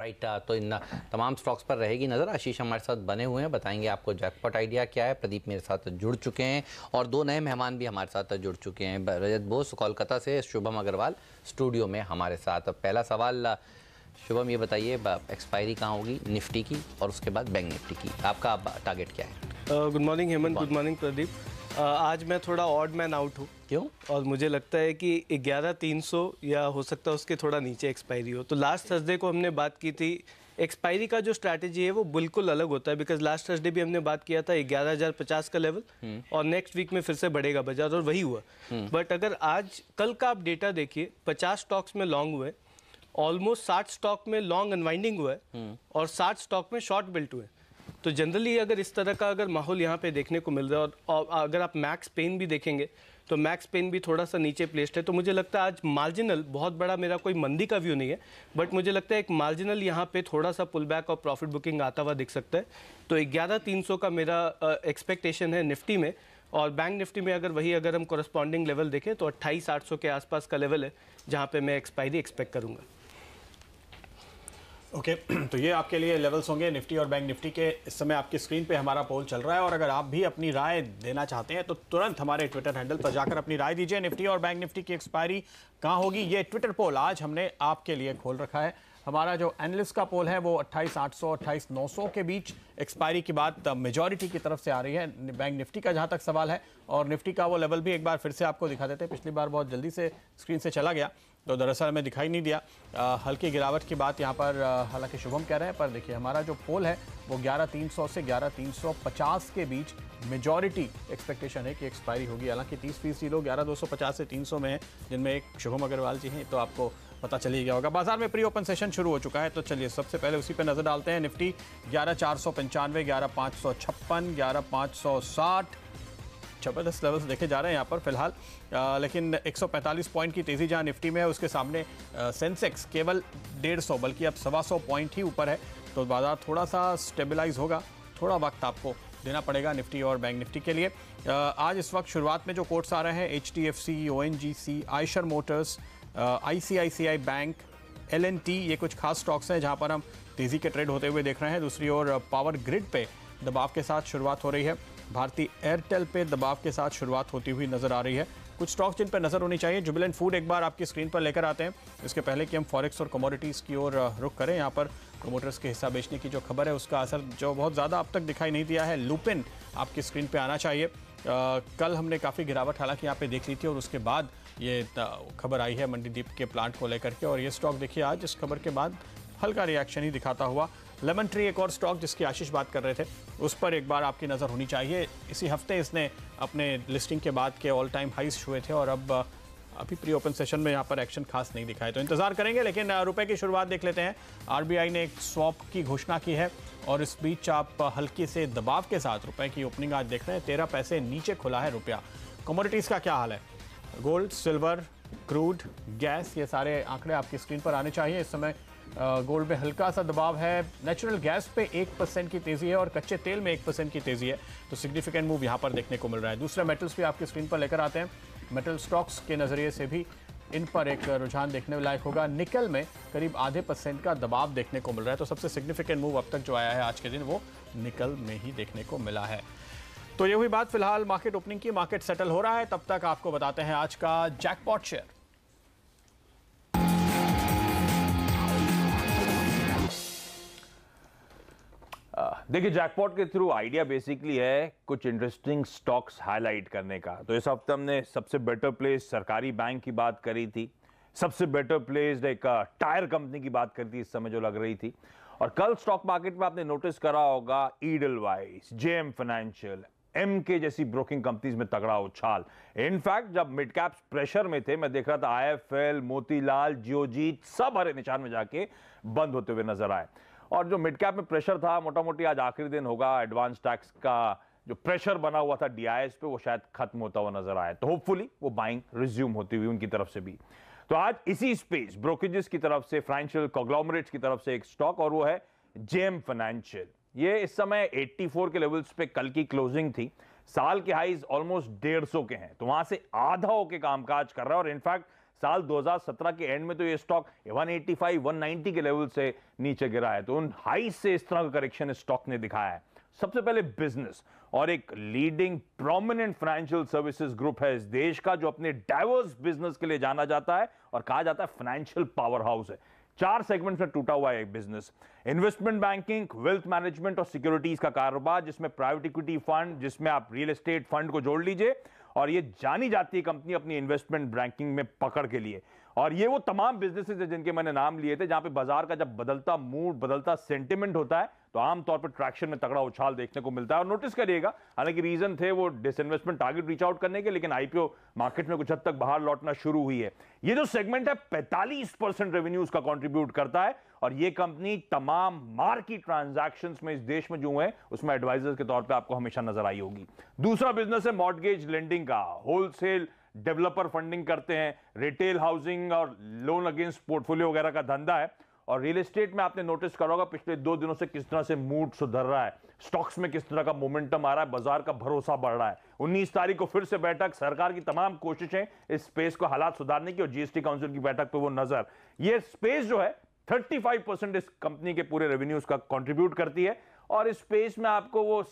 Right, तो इन तमाम stocks पर रहेगी नज़र। आशीष हमारे साथ बने हुए हैं, बताएंगे आपको जैकपॉट आइडिया क्या है। प्रदीप मेरे साथ जुड़ चुके हैं और दो नए मेहमान भी हमारे साथ जुड़ चुके हैं। रजत बोस कोलकाता से, शुभम अग्रवाल स्टूडियो में हमारे साथ। पहला सवाल शुभम, ये बताइए एक्सपायरी कहाँ होगी निफ्टी की और उसके बाद बैंक निफ्टी की, आपका टारगेट क्या है? Good morning Hemant, good morning Pradeep. आज मैं थोड़ा ऑड मैन आउट हूँ। क्यों? और मुझे लगता है कि 11,300 या हो सकता है उसके थोड़ा नीचे एक्सपायरी हो। तो लास्ट थर्सडे को हमने बात की थी, एक्सपायरी का जो स्ट्रैटेजी है वो बिल्कुल अलग होता है, बिकॉज लास्ट थर्सडे भी हमने बात किया था 11,050 का लेवल और नेक्स्ट वीक में फिर से बढ़ेगा बाजार, और वही हुआ। बट अगर आज कल का आप डेटा देखिए, 50 स्टॉक्स में लॉन्ग हुए, ऑलमोस्ट 60 स्टॉक में लॉन्ग अनवाइंडिंग हुआ है और 60 स्टॉक में शॉर्ट बिल्ट हुए। तो जनरली अगर इस तरह का अगर माहौल यहाँ पे देखने को मिल रहा है, और अगर आप मैक्स पेन भी देखेंगे तो मैक्स पेन भी थोड़ा सा नीचे प्लेस्ड है। तो मुझे लगता है आज मार्जिनल, बहुत बड़ा मेरा कोई मंदी का व्यू नहीं है, बट मुझे लगता है एक मार्जिनल यहाँ पे थोड़ा सा पुल बैक और प्रॉफिट बुकिंग आता हुआ दिख सकता है। तो 11,300 का मेरा एक्सपेक्टेशन है निफ्टी में। और बैंक निफ्टी में अगर हम कोरस्पॉन्डिंग लेवल देखें तो 28,800 के आसपास का लेवल है जहाँ पे मैं एक्सपायरी एक्सपेक्ट करूँगा। ओके तो ये आपके लिए लेवल्स होंगे निफ्टी और बैंक निफ्टी के। इस समय आपकी स्क्रीन पे हमारा पोल चल रहा है और अगर आप भी अपनी राय देना चाहते हैं तो तुरंत हमारे ट्विटर हैंडल पर जाकर अपनी राय दीजिए। निफ्टी और बैंक निफ्टी की एक्सपायरी कहाँ होगी, ये ट्विटर पोल आज हमने आपके लिए खोल रखा है। हमारा जो एनालिस्ट का पोल है वो 28,800 28,900 के बीच एक्सपायरी की बात मेजॉरिटी की तरफ से आ रही है बैंक निफ्टी का जहां तक सवाल है। और निफ्टी का वो लेवल भी एक बार फिर से आपको दिखा देते हैं, पिछली बार बहुत जल्दी से स्क्रीन से चला गया तो दरअसल हमें दिखाई नहीं दिया। हल्की गिरावट की बात यहाँ पर हालांकि शुभम कह रहे हैं, पर देखिए हमारा जो पोल है वो 11,300 से 11,350 के बीच मेजॉरिटी एक्सपेक्टेशन है कि एक्सपायरी होगी। हालांकि 30% लोग 11,250 से 300 में हैं, जिनमें एक शुभम अग्रवाल जी हैं, तो आपको पता चल ही गया होगा। बाजार में प्री ओपन सेशन शुरू हो चुका है, तो चलिए सबसे पहले उसी पर नजर डालते हैं। निफ्टी 11,495, 11,556, 11,560 जबरदस्त लेवल्स देखे जा रहे हैं यहाँ पर फिलहाल। लेकिन 145 पॉइंट की तेज़ी जहाँ निफ्टी में है, उसके सामने सेंसेक्स केवल 150 बल्कि अब 125 पॉइंट ही ऊपर है। तो बाजार थोड़ा सा स्टेबलाइज होगा, थोड़ा वक्त आपको देना पड़ेगा निफ्टी और बैंक निफ्टी के लिए। आज इस वक्त शुरुआत में जो कोट्स आ रहे हैं, HDFC, ONGC, Eicher Motors, ICICI bank, LNT, ये कुछ खास स्टॉक्स हैं जहाँ पर हम तेज़ी के ट्रेड होते हुए देख रहे हैं। दूसरी ओर पावर ग्रिड पे दबाव के साथ शुरुआत हो रही है, भारतीय एयरटेल पे दबाव के साथ शुरुआत होती हुई नजर आ रही है। कुछ स्टॉक्स जिन पर नजर होनी चाहिए, जुबिलेंट फूड एक बार आपकी स्क्रीन पर लेकर आते हैं। इसके पहले कि हम फॉरेक्स और कमोडिटीज़ की ओर रुख करें, यहाँ पर प्रोमोटर्स के हिस्सा बेचने की जो खबर है उसका असर जो बहुत ज़्यादा अब तक दिखाई नहीं दिया है। लुपिन आपकी स्क्रीन पर आना चाहिए। कल हमने काफ़ी गिरावट हालांकि यहाँ पे देख ली थी और उसके बाद ये खबर आई है मंडीदीप के प्लांट को लेकर के, और ये स्टॉक देखिए आज इस खबर के बाद हल्का रिएक्शन ही दिखाता हुआ। लेमन ट्री एक और स्टॉक जिसकी आशीष बात कर रहे थे, उस पर एक बार आपकी नज़र होनी चाहिए। इसी हफ्ते इसने अपने लिस्टिंग के बाद के ऑल टाइम हाइस छुए थे और अब अभी प्री ओपन सेशन में यहाँ पर एक्शन खास नहीं दिखाए, तो इंतजार करेंगे। लेकिन रुपए की शुरुआत देख लेते हैं। RBI ने एक स्वैप की घोषणा की है और इस बीच आप हल्के से दबाव के साथ रुपए की ओपनिंग आज देख रहे हैं, 13 पैसे नीचे खुला है रुपया। कमोडिटीज़ का क्या हाल है, गोल्ड, सिल्वर, क्रूड, गैस, ये सारे आंकड़े आपकी स्क्रीन पर आने चाहिए। इस समय गोल्ड में हल्का सा दबाव है, नेचुरल गैस पे 1% की तेज़ी है और कच्चे तेल में 1% की तेज़ी है, तो सिग्निफिकेंट मूव यहाँ पर देखने को मिल रहा है। दूसरे मेटल्स भी आपकी स्क्रीन पर लेकर आते हैं। मेटल स्टॉक्स के नज़रिए से भी इन पर एक रुझान देखने लायक होगा। निकल में करीब आधे % का दबाव देखने को मिल रहा है, तो सबसे सिग्निफिकेंट मूव अब तक जो आया है आज के दिन वो निकल में ही देखने को मिला है। तो ये हुई बात फिलहाल मार्केट ओपनिंग की। मार्केट सेटल हो रहा है, तब तक आपको बताते हैं आज का जैकपॉट शेयर। देखिए, जैकपॉट के थ्रू आइडिया बेसिकली है कुछ इंटरेस्टिंग स्टॉक्स हाईलाइट करने का। तो इस हफ्ते हमने सबसे बेटर प्लेस सरकारी बैंक की बात करी थी, सबसे बेटर प्लेस एक टायर कंपनी की बात करी थी इस समय जो लग रही थी, और कल स्टॉक मार्केट में आपने नोटिस करा होगा ईडलवाइस, JM फाइनेंशियल, MK जैसी ब्रोकिंग कंपनीज में तगड़ा उछाल। इनफैक्ट जब मिड कैप्स प्रेशर में थे, मैं देख रहा था IFL, मोतीलाल, जियोजीत सब हरे निशान में जाके बंद होते हुए नजर आए। और जो मिड कैप में प्रेशर था, मोटा मोटी आज आखिरी दिन होगा, एडवांस टैक्स का जो प्रेशर बना हुआ था DIS पे वो शायद खत्म होता हुआ नजर आया, तो होपफुली वो बाइंग रिज्यूम होती हुई उनकी तरफ से भी। तो आज इसी स्पेस ब्रोकरेजेस की तरफ से, फाइनेंशियल कॉन्ग्लोमरेट्स की तरफ से एक स्टॉक, और वो है JM फाइनेंशियल। ये इस समय 84 के लेवल्स पे कल की क्लोजिंग थी, साल के हाईज ऑलमोस्ट 150 के हैं, तो वहां से आधा होके कामकाज कर रहा है और इनफैक्ट साल 2017 के एंड में तो ये स्टॉक 185 190 के लेवल से नीचे गिरा है। तो उन हाई से इस तरह का करेक्शन स्टॉक ने दिखाया है। सबसे पहले बिजनेस, और एक leading prominent financial services group है इस देश का, जो अपने डाइवर्स बिजनेस के लिए जाना जाता है और कहा जाता है फाइनेंशियल पावर हाउस है। 4 सेगमेंट्स में टूटा हुआ है एक business, investment banking, wealth management और सिक्योरिटीज का कारोबार, जिसमें प्राइवेट इक्विटी फंड, जिसमें आप रियल एस्टेट फंड को जोड़ लीजिए। और ये जानी जाती है कंपनी अपनी इन्वेस्टमेंट बैंकिंग में पकड़ के लिए। और ये वो तमाम बिजनेसेस है जिनके मैंने नाम लिए थे, जहां पे बाजार का जब बदलता मूड, बदलता सेंटिमेंट होता है तो आमतौर पर ट्रैक्शन में तगड़ा उछाल देखने को मिलता है। और नोटिस करिएगा, हालांकि रीजन थे वो डिसइन्वेस्टमेंट टारगेट रीच आउट करने के, लेकिन आईपीओ मार्केट में कुछ हद तक बाहर लौटना शुरू हुई है। ये जो सेगमेंट है 45% रेवेन्यूज का कंट्रीब्यूट करता है, और ये कंपनी तमाम मार्केट ट्रांजैक्शंस में इस देश में जो हुए उसमें एडवाइजर के तौर पे आपको हमेशा नजर आई होगी। दूसरा बिजनेस है मॉर्टगेज लेंडिंग का, होलसेल डेवलपर फंडिंग करते हैं, रिटेल हाउसिंग और लोन अगेंस्ट पोर्टफोलियो वगैरह का धंधा है। और रियल एस्टेट में आपने नोटिस करा होगा पिछले 2 दिनों से किस तरह से मूड सुधर रहा है, स्टॉक्स में किस तरह का मोमेंटम आ रहा है, बाजार का भरोसा बढ़ रहा है। 19 तारीख को फिर से बैठक, सरकार की तमाम कोशिशें इस स्पेस को हालात सुधारने की, और जीएसटी काउंसिल की बैठक पे वो नजर, ये स्पेस जो है 35% इस कंपनी के पूरे रेवेन्यूज का कंट्रीब्यूट करती है। और इस स्पेस में आपको वो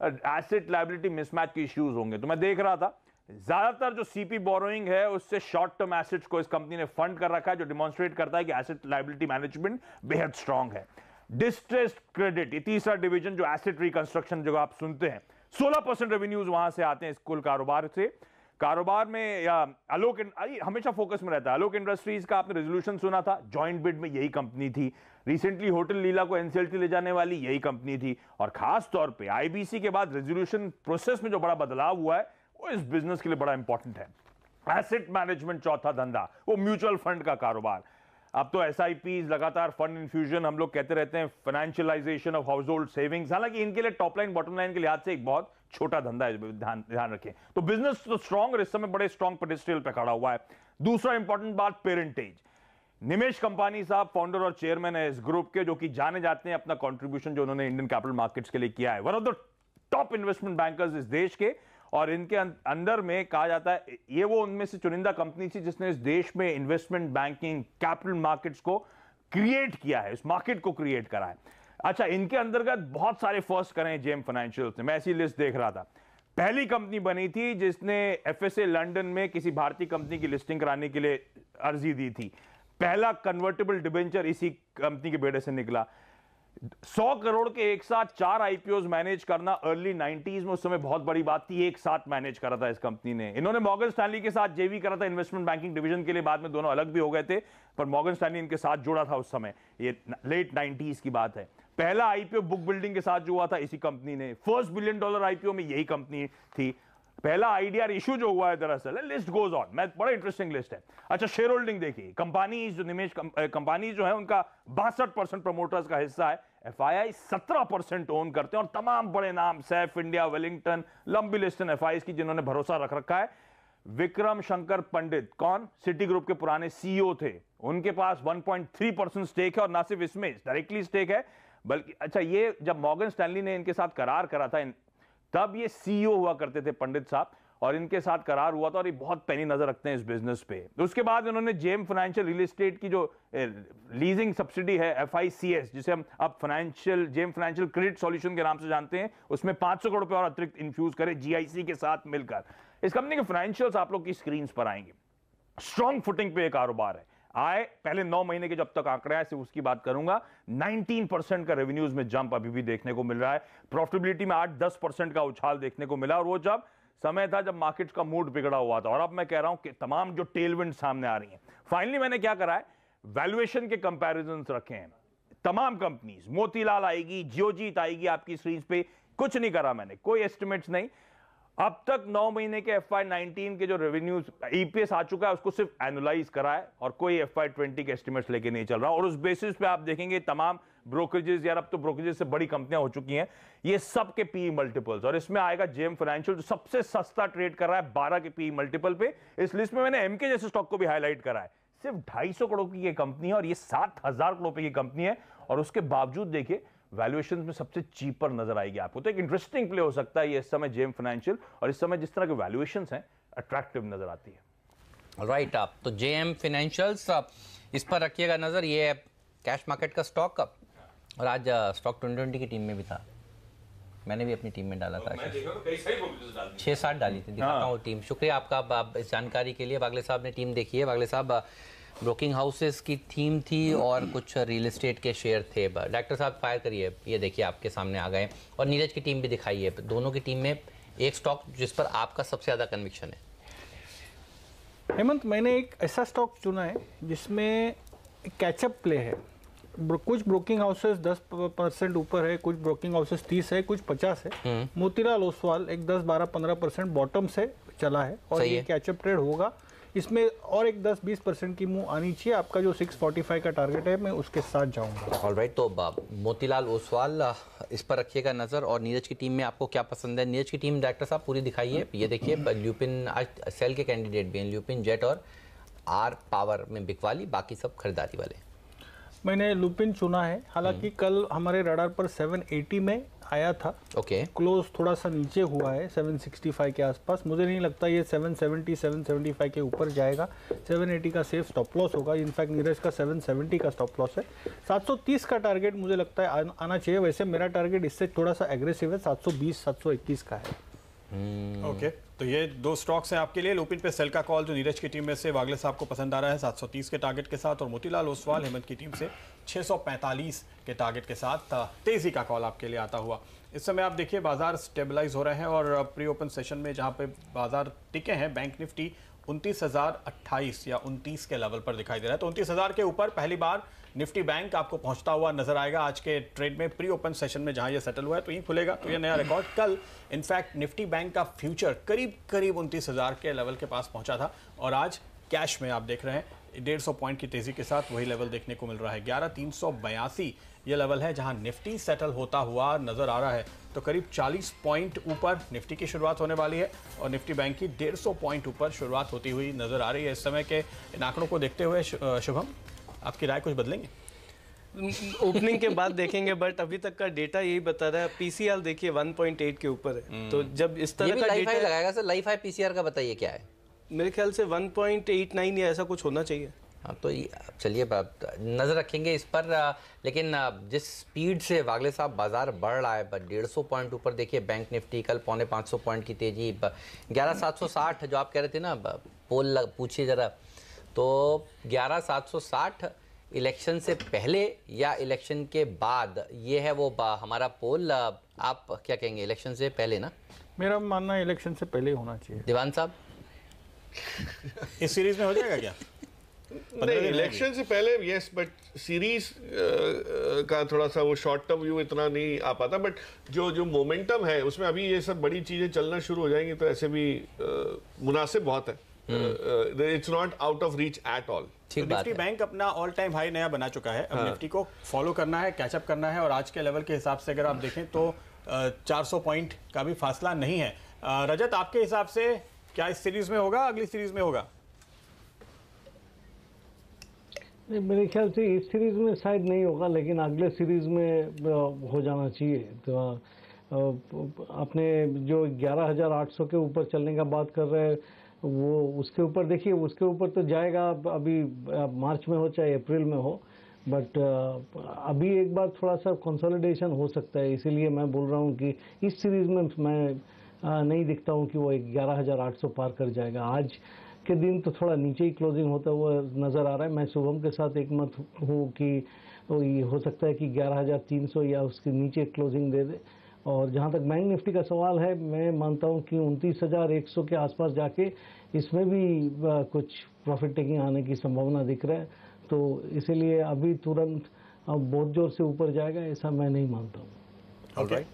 एसेट लायबिलिटी मिसमैच के इश्यूज होंगे। तो मैं देख रहा था ज्यादातर जो सीपी बोरोइंग है उससे शॉर्ट टर्म एसेट्स को इस कंपनी ने फंड कर रखा है, जो डिमॉन्स्ट्रेट करता है कि एसेट लायबिलिटी मैनेजमेंट बेहद स्ट्रांग है। डिस्ट्रेस्ड क्रेडिट, ये तीसरा डिवीजन जो एसेट रिकंस्ट्रक्शन जो आप सुनते हैं, 16% रेवेन्यूज वहां से आते हैं इस कुल कारोबार से। कारोबार में या आलोक हमेशा फोकस में रहता है। आलोक इंडस्ट्रीज का आपने रेजोल्यूशन सुना था, जॉइंट बिड में यही कंपनी थी। रिसेंटली होटल लीला को एनसीएलटी ले जाने वाली यही कंपनी थी। और खास तौर पे आईबीसी के बाद रेजोल्यूशन प्रोसेस में जो बड़ा बदलाव हुआ है वो इस बिजनेस के लिए बड़ा इंपॉर्टेंट है। एसेट मैनेजमेंट चौथा धंधा, वो म्यूचुअल फंड का कारोबार। अब तो एसआईपीज, लगातार फंड इन्फ्यूजन, हम लोग कहते रहते हैं financialisation of house hold savings, हालांकि इनके लिए टॉप लाइन बॉटम लाइन के लिहाज से एक बहुत छोटा धंधा है, ध्यान रखें। तो बिजनेस तो स्ट्रांग और इस समय बड़े स्ट्रांग पेडेस्टल पे खड़ा हुआ है। दूसरा इंपॉर्टेंट बात, पेरेंटेज। निमेश कंपानी साहब फाउंडर और चेयरमैन है इस ग्रुप के, जो कि जाने जाते हैं अपना कंट्रीब्यूशन जो उन्होंने इंडियन कैपिटल मार्केट्स के लिए किया है। One of the top investment bankers इस देश के, और इनके अंदर में कहा जाता है ये वो उनमें से चुनिंदा कंपनी थी जिसने इस देश में इन्वेस्टमेंट बैंकिंग, कैपिटल मार्केट्स को क्रिएट किया है, इस मार्केट को क्रिएट करा है। अच्छा, इनके अंतर्गत बहुत सारे फर्स्ट करें जेम फाइनेंशियल ने, मैं ऐसी लिस्ट देख रहा था। पहली कंपनी बनी थी जिसने एफएसए लंदन में किसी भारतीय कंपनी की लिस्टिंग कराने के लिए अर्जी दी थी। पहला कन्वर्टेबल डिबेंचर इसी कंपनी के बेटे से निकला। 100 करोड़ के एक साथ 4 आईपीओ मैनेज करना अर्ली 90s में उस समय बहुत बड़ी बात थी। एक साथ मैनेज करा था इस कंपनी ने। इन्होंने मॉर्गन स्टैनली के साथ जेवी करा था इन्वेस्टमेंट बैंकिंग डिवीजन के लिए, बाद में दोनों अलग भी हो गए थे, पर मॉर्गन स्टैनली इनके साथ जुड़ा था उस समय, ये लेट 90s की बात है। पहला आईपीओ बुक बिल्डिंग के साथ जो हुआ था इसी कंपनी ने। फर्स्ट $1 बिलियन आईपीओ में यही कंपनी थी। पहला आईडीआर इशू जो हुआ है, दरअसल लिस्ट गोज ऑन, मैं बड़ा इंटरेस्टिंग लिस्ट है। अच्छा, शेयर होल्डिंग देखिए, कंपनी जो निमेश कंपनी जो है उनका 62% प्रमोटर्स का हिस्सा है। एफआईआई 17% ओन करते हैं, और तमाम बड़े नाम, सैफ इंडिया, वेलिंगटन, लंबी लिस्ट एफआईआई की जिन्होंने भरोसा रख रखा है। विक्रम शंकर पंडित, कौन, सिटी ग्रुप के पुराने सीईओ थे, उनके पास 1.3% स्टेक है, और ना सिर्फ इसमें डायरेक्टली स्टेक है बल्कि, अच्छा, ये जब मॉर्गन स्टैनली ने इनके साथ करार करा था, तब ये सीईओ हुआ करते थे पंडित साहब, और इनके साथ करार हुआ था, और ये बहुत पैनी नजर रखते हैं इस बिजनेस पे। तो उसके बाद इन्होंने जेम फाइनेंशियल रियल एस्टेट की जो लीजिंग सब्सिडी है एफआईसीएस, जिसे हम अब जेम फाइनेंशियल क्रेडिट सॉल्यूशन के नाम से जानते हैं, उसमें 500 करोड़ रुपए और अतिरिक्त इन्फ्यूज करे जीआईसी के साथ मिलकर। इस कंपनी के फाइनेंशियल्स आप लोग की स्क्रीन पर आएंगे। स्ट्रॉन्ग फुटिंग पे कारोबार है। आए पहले 9 महीने के जब तक आंकड़े आए सिर्फ उसकी बात करूंगा, 19% का रेवेन्यूज में जंप अभी भी देखने को मिल रहा है। प्रॉफिटेबिलिटी में 8-10% का उछाल देखने को मिला, और वो जब समय था जब मार्केट का मूड बिगड़ा हुआ था। और अब मैं कह रहा हूं कि तमाम जो टेलविंड सामने आ रही हैं। फाइनली मैंने क्या करा है, वैल्यूएशन के कंपैरिजंस रखे हैं। तमाम कंपनीज, मोतीलाल आएगी, जियोजीत आएगी आपकी स्क्रीन पे, कुछ नहीं करा मैंने, कोई एस्टिमेट्स नहीं। अब तक 9 महीने के FY19 के जो रेवेन्यूज ईपीएस आ चुका है उसको सिर्फ एनुलाइज करा है, और कोई FY20 के एस्टिमेट्स लेके नहीं चल रहा। और उस बेसिस पे आप देखेंगे तमाम ब्रोकरेजेस, यार अब तो ब्रोकरेजेस से बड़ी कंपनियां हो चुकी हैं, ये सब के पीई मल्टीपल्स, और इसमें आएगा जेम फाइनेंशियल जो सबसे सस्ता ट्रेड कर रहा है 12 के पीई मल्टीपल पे। इस लिस्ट में मैंने एमके जैसे स्टॉक को भी हाईलाइट करा है। सिर्फ 250 करोड़ की ये कंपनी है, और ये 7000 करोड़ की कंपनी है, और उसके बावजूद देखिए वैल्यूएशन में सबसे चीपर नजर आएगी आपको। तो एक इंटरेस्टिंग प्ले हो सकता है ये इस समय जेम फाइनेंशियल, और इस समय जिस तरह के वैल्यूएशंस हैं अट्रैक्टिव नजर आती है। राइट आप तो जेएम फाइनेंशियल्स इस पर रखिएगा नज़र। ये कैश मार्केट का स्टॉक और आज स्टॉक 2020 की टीम में भी था, मैंने भी अपनी टीम में डाला था, 6-7 डाली थी। दिखाता हूँ टीम। शुक्रिया आपका इस जानकारी के लिए। वागले साहब ने टीम देखी है। वागले साहब ब्रोकिंग हाउसेस की थीम थी और कुछ रियल एस्टेट के शेयर थे। डॉक्टर साहब फायर करिए, ये देखिए आपके सामने आ गए। और नीरज की टीम भी दिखाई है। दोनों की टीम में एक स्टॉक जिस पर आपका सबसे ज़्यादा कन्विक्शन है। हेमंत, मैंने एक ऐसा स्टॉक चुना है जिसमें कैचअप प्ले है। कुछ ब्रोकिंग हाउसेस 10% ऊपर है, कुछ ब्रोकिंग हाउसेस 30 है, कुछ 50 है। मोतीलाल ओसवाल एक 10-12-15% बॉटम से चला है और ये कैचअप ट्रेड होगा। इसमें और एक 10-20% की मूव आनी चाहिए। आपका जो 645 का टारगेट है मैं उसके साथ जाऊंगा। ऑलराइट, तो मोतीलाल ओसवाल इस पर रखिएगा नज़र। और नीरज की टीम में आपको क्या पसंद है? नीरज की टीम डॉक्टर साहब पूरी दिखाइए। ये देखिए ल्यूपिन, आज सेल के कैंडिडेट भी हैं, ल्यूपिन, जेट और आर पावर में बिकवाली, बाकी सब खरीदारी वाले। मैंने लुपिन चुना है। हालांकि कल हमारे रडार पर 780 में आया था। ओके, क्लोज थोड़ा सा नीचे हुआ है 765 के आसपास। मुझे नहीं लगता ये 770-775 के ऊपर जाएगा। 780 का सेफ स्टॉप लॉस होगा। इनफैक्ट नीरज का 770 का स्टॉप लॉस है। 730 का टारगेट मुझे लगता है आना चाहिए। वैसे मेरा टारगेट इससे थोड़ा सा एग्रेसिव है, 720-721 का है। ओके, तो ये दो स्टॉक्स हैं आपके लिए। लुपिन पे सेल का कॉल जो नीरज की टीम में से वागले साहब को पसंद आ रहा है 730 के टारगेट के साथ, और मोतीलाल ओसवाल हेमंत की टीम से 645 के टारगेट के साथ तेजी का कॉल आपके लिए आता हुआ। इस समय आप देखिए बाजार स्टेबलाइज हो रहे हैं और प्री ओपन सेशन में जहां पे बाजार टिके हैं, बैंक निफ्टी 29,028 या 29 के लेवल पर दिखाई दे रहा है। तो 29,000 के ऊपर पहली बार निफ्टी बैंक आपको पहुंचता हुआ नजर आएगा आज के ट्रेड में। प्री ओपन सेशन में जहां ये सेटल हुआ है तो यहीं खुलेगा, तो ये नया रिकॉर्ड। कल इनफैक्ट निफ्टी बैंक का फ्यूचर करीब 29,000 के लेवल के पास पहुंचा था और आज कैश में आप देख रहे हैं 150 पॉइंट की तेजी के साथ वही लेवल देखने को मिल रहा है। 11,382 ये लेवल है जहां निफ्टी सेटल होता हुआ नजर आ रहा है। तो करीब 40 पॉइंट ऊपर निफ्टी की शुरुआत होने वाली है और निफ्टी बैंक की 150 पॉइंट ऊपर शुरुआत होती हुई नजर आ रही है। इस समय के इन आंकड़ों को देखते हुए शुभम, आपकी राय कुछ बदलेंगे? ओपनिंग के बाद देखेंगे, बट अभी तक का डेटा यही बता रहा है। पीसीआर देखिए 1.8 के ऊपर है। तो जब इस तरह का डेटा लगाएगा सर, लाइफ हाई पीसीआर का बताइए क्या है? मेरे ख्याल से 1.89 या ऐसा कुछ होना चाहिए। हाँ, तो चलिए नज़र रखेंगे इस पर। लेकिन जिस स्पीड से वागले साहब बाजार बढ़ रहा है, 150 पॉइंट ऊपर देखिए बैंक निफ्टी, कल 450 पॉइंट की तेजी, 11,760 जो आप कह रहे थे ना, पोल पूछिए ज़रा। तो 11,760 इलेक्शन से पहले या इलेक्शन के बाद, ये है वो हमारा पोल। आप क्या कहेंगे? इलेक्शन से पहले ना? मेरा मानना है इलेक्शन से पहले होना चाहिए। दीवान साहब, इस सीरीज में हो जाएगा क्या? नहीं, इलेक्शन से पहले यस, बट सीरीज का थोड़ा सा वो शॉर्ट टर्म व्यू इतना नहीं आ पाता। बट जो मोमेंटम है उसमें अभी ये सब बड़ी चीजें चलना शुरू हो जाएंगी तो ऐसे भी मुनासिब बहुत है। It's not out of reach at all. Nifty bank अपना ऑल टाइम हाई नया बना चुका है। अब निफ्टी को फॉलो करना है, कैचअप करना है और आज के लेवल के हिसाब से अगर आप देखें तो 400 पॉइंट का भी फासला नहीं है। रजत, आपके हिसाब से क्या इस सीरीज में होगा, अगली सीरीज में होगा? मेरे ख्याल से इस सीरीज में शायद नहीं होगा, लेकिन अगले सीरीज में हो जाना चाहिए। तो अपने जो 11,800 के ऊपर चलने का बात कर रहे हैं, वो उसके ऊपर देखिए, उसके ऊपर तो जाएगा अभी मार्च में हो चाहे अप्रैल में हो। बट अभी एक बार थोड़ा सा कंसोलिडेशन हो सकता है, इसीलिए मैं बोल रहा हूँ कि इस सीरीज में मैं नहीं दिखता हूँ कि वो 11,800 पार कर जाएगा। आज के दिन तो थोड़ा नीचे ही क्लोजिंग होता हुआ नज़र आ रहा है। मैं शुभम के साथ एक मत हूँ कि ये हो सकता है कि 11,300 या उसके नीचे क्लोजिंग दे दे। और जहाँ तक बैंक निफ्टी का सवाल है, मैं मानता हूँ कि 29,100 के आसपास जाके इसमें भी कुछ प्रॉफिट टेकिंग आने की संभावना दिख रहा है। तो इसीलिए अभी तुरंत बहुत जोर से ऊपर जाएगा ऐसा मैं नहीं मानता हूँ। ऑलराइट,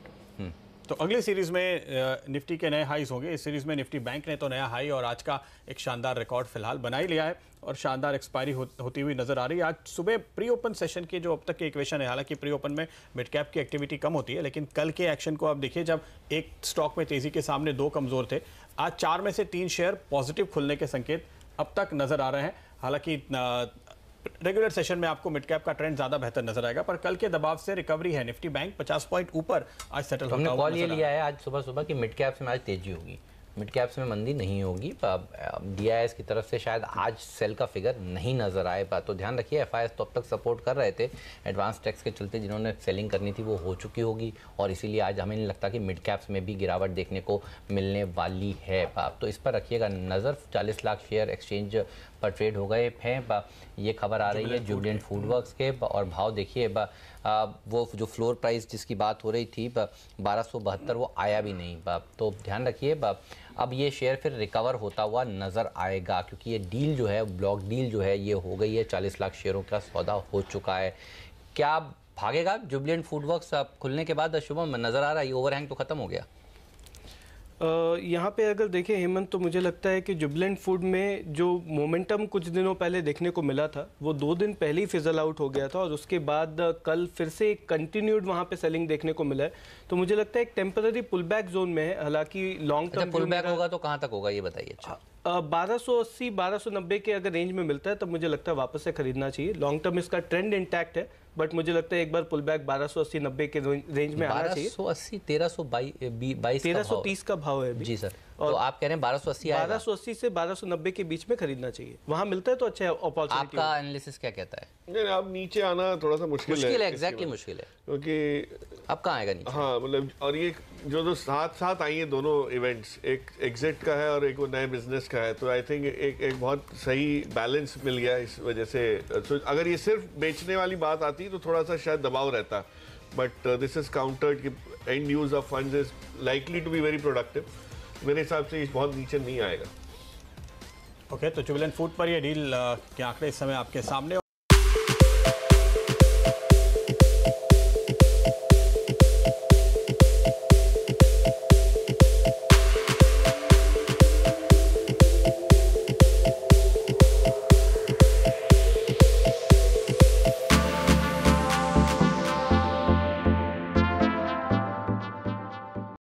तो अगली सीरीज में निफ्टी के नए हाईज होंगे। इस सीरीज में निफ्टी बैंक ने तो नया हाई और आज का एक शानदार रिकॉर्ड फिलहाल बना ही लिया है और शानदार एक्सपायरी होती हुई नजर आ रही है। आज सुबह प्री ओपन सेशन की जो अब तक के इक्वेशन है, हालांकि प्री ओपन में मिड कैप की एक्टिविटी कम होती है, लेकिन कल के एक्शन को आप देखिए, जब एक स्टॉक में तेजी के सामने 2 कमजोर थे, आज 4 में से 3 शेयर पॉजिटिव खुलने के संकेत अब तक नजर आ रहे हैं। हालांकि रेगुलर सेशन में आपको मिड कैप का ट्रेंड ज्यादा बेहतर नजर आएगा, पर कल के दबाव से रिकवरी है। निफ्टी बैंक 50 पॉइंट ऊपर आज सेटल होता हमने हुआ कॉल ये लिया है आज सुबह सुबह कि मिड कैप में आज तेजी होगी। मिड कैप्स में मंदी नहीं होगी। DIS की तरफ से शायद आज सेल का फिगर नहीं नज़र आए, तो ध्यान रखिए FIS तो अब तक सपोर्ट कर रहे थे, एडवांस टैक्स के चलते जिन्होंने सेलिंग करनी थी वो हो चुकी होगी, और इसीलिए आज हमें नहीं लगता कि मिड कैप्स में भी गिरावट देखने को मिलने वाली है। तो इस पर रखिएगा नज़र। 40 लाख शेयर एक्सचेंज पर ट्रेड हो गए हैं, ये खबर आ रही है जुबिलेंट फूडवर्क्स के। और भाव देखिए, वो जो फ्लोर प्राइस जिसकी बात हो रही थी 1272 वो आया भी नहीं। तो ध्यान रखिए, अब ये शेयर फिर रिकवर होता हुआ नज़र आएगा, क्योंकि ये डील जो है, ब्लॉक डील जो है, ये हो गई है। 40 लाख शेयरों का सौदा हो चुका है। क्या भागेगा जुबिलेंट फूडवर्क्स खुलने के बाद? शुभम, नज़र आ रहा है ये ओवरहैंग तो ख़त्म हो गया। यहाँ पे अगर देखें हेमंत, तो मुझे लगता है कि जुबिलेंट फूड में जो मोमेंटम कुछ दिनों पहले देखने को मिला था वो 2 दिन पहले ही फिजल आउट हो गया था, और उसके बाद कल फिर से कंटिन्यूड वहाँ पे सेलिंग देखने को मिला है। तो मुझे लगता है एक टेम्पररी पुल बैक जोन में है, हालांकि लॉन्ग टर्म पुल बैक होगा तो कहाँ तक होगा ये बताइए। अच्छा, 1280 1290 के अगर रेंज में मिलता है तब मुझे लगता है वापस से खरीदना चाहिए। लॉन्ग टर्म इसका ट्रेंड इंटैक्ट है, बट मुझे लगता है एक बार पुल बैक 1280-90 के रेंज में आना चाहिए। 1280 1322 1330 का भाव है अभी। जी सर, तो आप कह रहे हैं 1280 आएगा? 1280 से 1290 के बीच में खरीदना चाहिए, वहां मिलता है तो अच्छा अपॉर्चुनिटी। आपका एनालिसिस क्या कहता है? नहीं, अब नीचे आना थोड़ा सा मुश्किल है। एग्जैक्टली मुश्किल है, क्योंकि अब कहाँ आएगा नीचे? हाँ, मतलब और ये जो साथ साथ आई है दोनों इवेंट्स, एक एग्जिट का है और एक वो नए बिजनेस का है, तो आई थिंक एक बहुत सही बैलेंस मिल गया इस वजह से। तो अगर ये सिर्फ बेचने वाली बात आती तो थोड़ा सा शायद दबाव रहता, बट दिस इज काउंटर्ड कि and use of funds is likely to be very productive. मेरे हिसाब से बहुत नीचे नहीं आएगा। ओके, तो जुबिलेंट फूड पर ये डील के आंकड़े इस समय आपके सामने।